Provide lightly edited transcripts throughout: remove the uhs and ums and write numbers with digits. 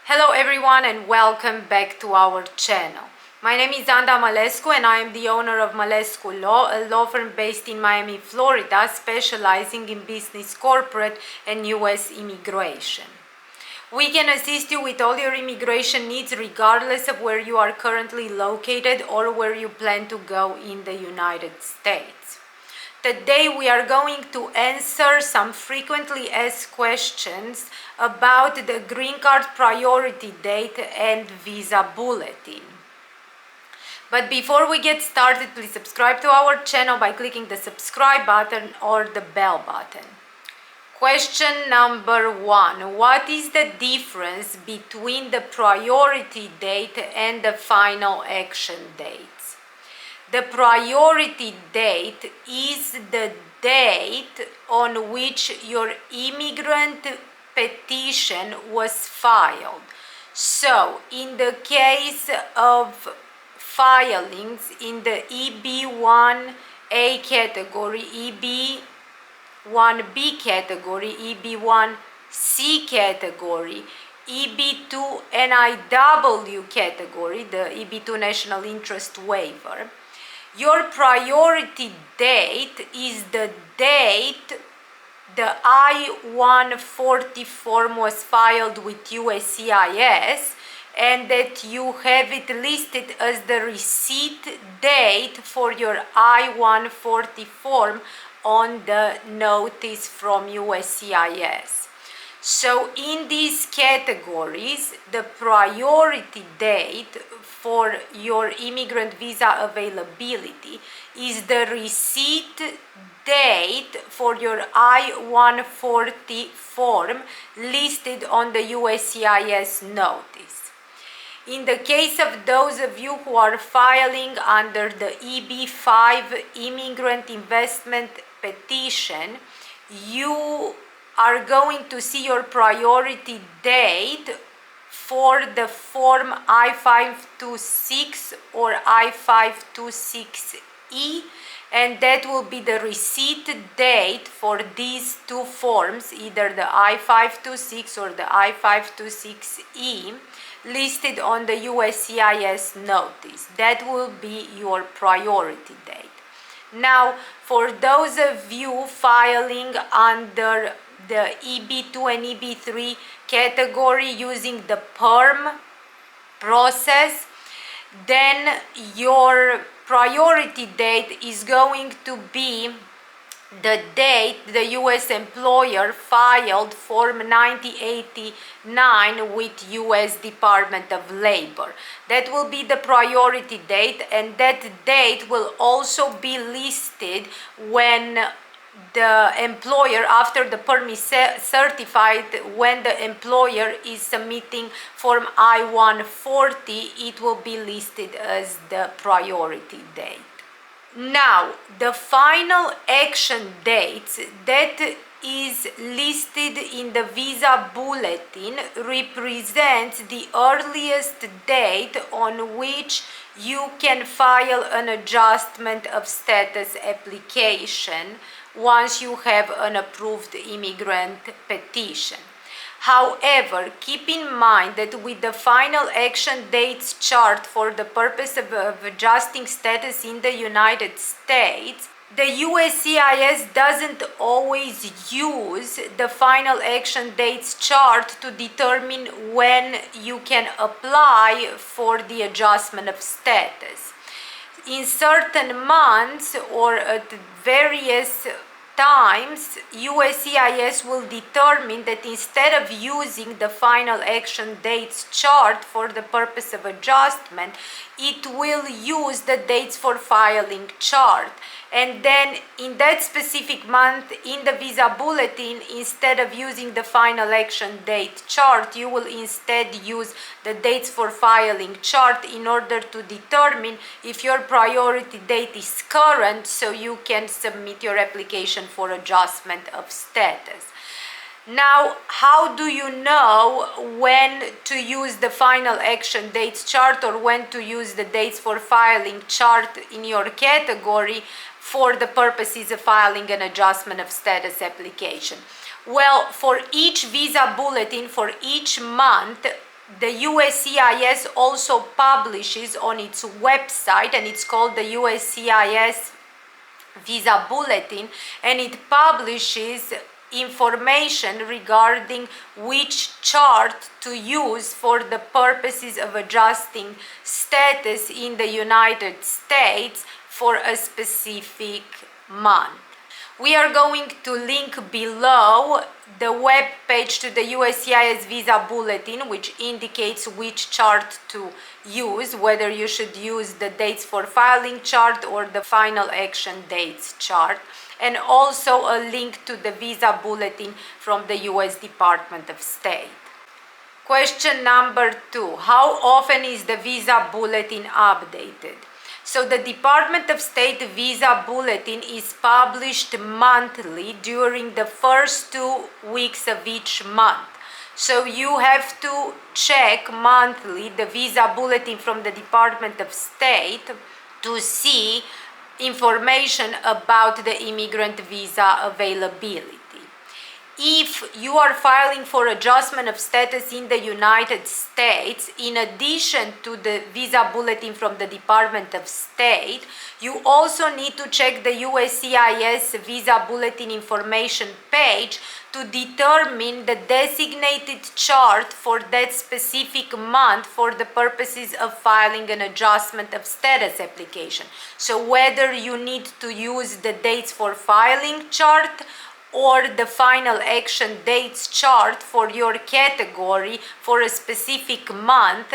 Hello everyone and welcome back to our channel. My name is Malescu and I am the owner of Malescu Law, a law firm based in Miami, Florida, specializing in business, corporate and US immigration. We can assist you with all your immigration needs regardless of where you are currently located or where you plan to go in the United States. Today we are going to answer some frequently asked questions about the green card priority date and visa bulletin. But before we get started, please subscribe to our channel by clicking the subscribe button or the bell button. Question number 1. What is the difference between the priority date and the final action date? The priority date is the date on which your immigrant petition was filed. So, in the case of filings in the EB1A category, EB1B category, EB1C category, EB2 NIW category, the EB2 National Interest Waiver, your priority date is the date the I-140 form was filed with USCIS and that you have it listed as the receipt date for your I-140 form on the notice from USCIS. So in these categories, the priority date for your immigrant visa availability is the receipt date for your I-140 form listed on the USCIS notice. In the case of those of you who are filing under the EB5 immigrant investment petition, you are going to see your priority date for the form I-526 or I-526E, and that will be the receipt date for these two forms, either the I-526 or the I-526E, listed on the USCIS notice. That will be your priority date. Now, for those of you filing under the EB2 and EB3 category using the PERM process, then your priority date is going to be the date the U.S. employer filed Form 9089 with U.S. Department of Labor. That will be the priority date, and that date will also be listed when the employer, after the perm is certified, when the employer is submitting Form I-140, it will be listed as the priority date. Now, the final action date that is listed in the visa bulletin represents the earliest date on which you can file an adjustment of status application once you have an approved immigrant petition. However, keep in mind that with the final action dates chart for the purpose of adjusting status in the United States, the USCIS doesn't always use the final action dates chart to determine when you can apply for the adjustment of status. In certain months or at various times, USCIS will determine that instead of using the final action dates chart for the purpose of adjustment, it will use the dates for filing chart. And then in that specific month in the visa bulletin, instead of using the final action date chart, you will instead use the dates for filing chart in order to determine if your priority date is current, so you can submit your application for adjustment of status. Now, how do you know when to use the final action dates chart or when to use the dates for filing chart in your category for the purposes of filing an adjustment of status application? Well, for each visa bulletin, for each month, the USCIS also publishes on its website, and it's called the USCIS Visa Bulletin, and it publishes information regarding which chart to use for the purposes of adjusting status in the United States for a specific month. We are going to link below the web page to the USCIS Visa Bulletin, which indicates which chart to use, whether you should use the dates for filing chart or the final action dates chart, and also a link to the Visa Bulletin from the US Department of State. Question number 2. How often is the Visa Bulletin updated? So the Department of State Visa Bulletin is published monthly during the first 2 weeks of each month. So you have to check monthly the Visa Bulletin from the Department of State to see information about the immigrant visa availability. If you are filing for adjustment of status in the United States, in addition to the Visa Bulletin from the Department of State, you also need to check the USCIS Visa Bulletin information page to determine the designated chart for that specific month for the purposes of filing an adjustment of status application. So whether you need to use the dates for filing chart or the final action dates chart for your category for a specific month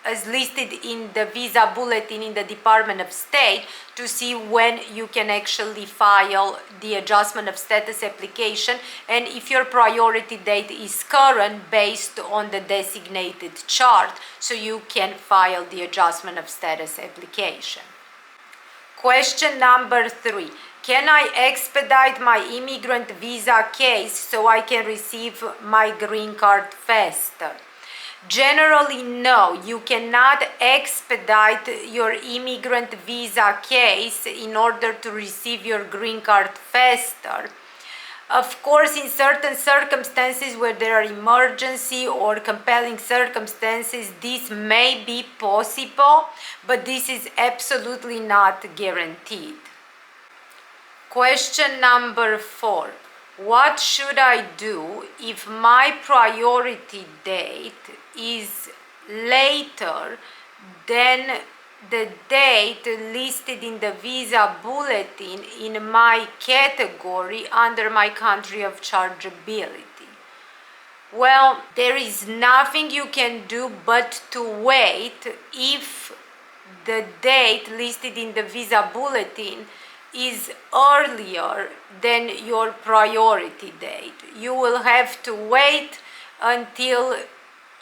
as listed in the Visa Bulletin in the Department of State to see when you can actually file the adjustment of status application, and if your priority date is current based on the designated chart, so you can file the adjustment of status application. Question number 3. Can I expedite my immigrant visa case so I can receive my green card faster? Generally, no, you cannot expedite your immigrant visa case in order to receive your green card faster. Of course, in certain circumstances where there are emergency or compelling circumstances, this may be possible, but this is absolutely not guaranteed. Question number 4. What should I do if my priority date is later than the date listed in the Visa Bulletin in my category under my country of chargeability? Well, there is nothing you can do but to wait if the date listed in the Visa Bulletin is earlier than your priority date. You will have to wait until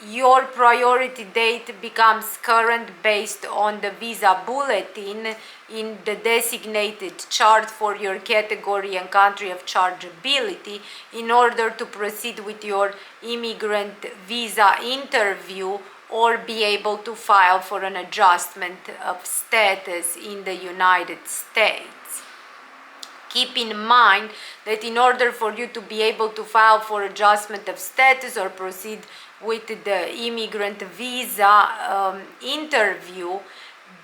your priority date becomes current based on the Visa Bulletin in the designated chart for your category and country of chargeability in order to proceed with your immigrant visa interview or be able to file for an adjustment of status in the United States. Keep in mind that in order for you to be able to file for adjustment of status or proceed with the immigrant visa interview,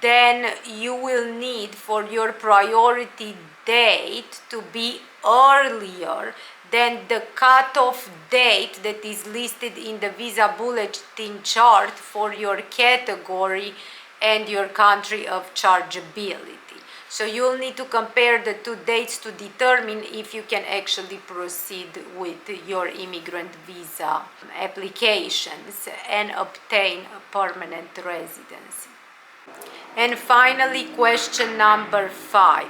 then you will need for your priority date to be earlier than the cutoff date that is listed in the Visa Bulletin chart for your category and your country of chargeability. So you'll need to compare the two dates to determine if you can actually proceed with your immigrant visa applications and obtain a permanent residency. And finally, question number 5.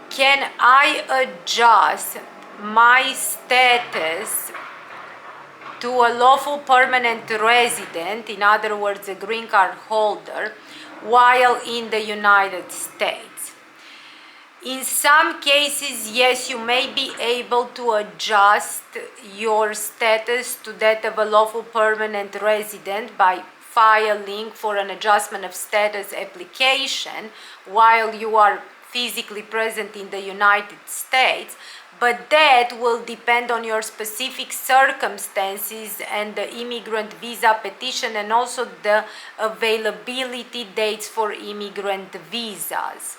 Can I adjust my status to a lawful permanent resident, in other words, a green card holder, while in the United States? In some cases, yes, you may be able to adjust your status to that of a lawful permanent resident by filing for an adjustment of status application while you are physically present in the United States, but that will depend on your specific circumstances and the immigrant visa petition, and also the availability dates for immigrant visas.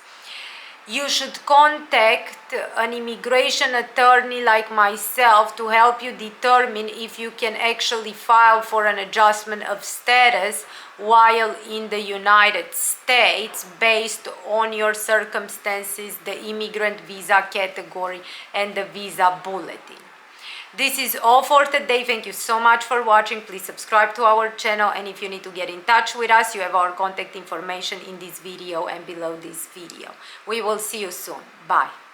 You should contact an immigration attorney like myself to help you determine if you can actually file for an adjustment of status while in the United States based on your circumstances, the immigrant visa category, and the visa bulletin. This is all for today. Thank you so much for watching. Please subscribe to our channel, and if you need to get in touch with us, you have our contact information in this video and below this video. We will see you soon. Bye.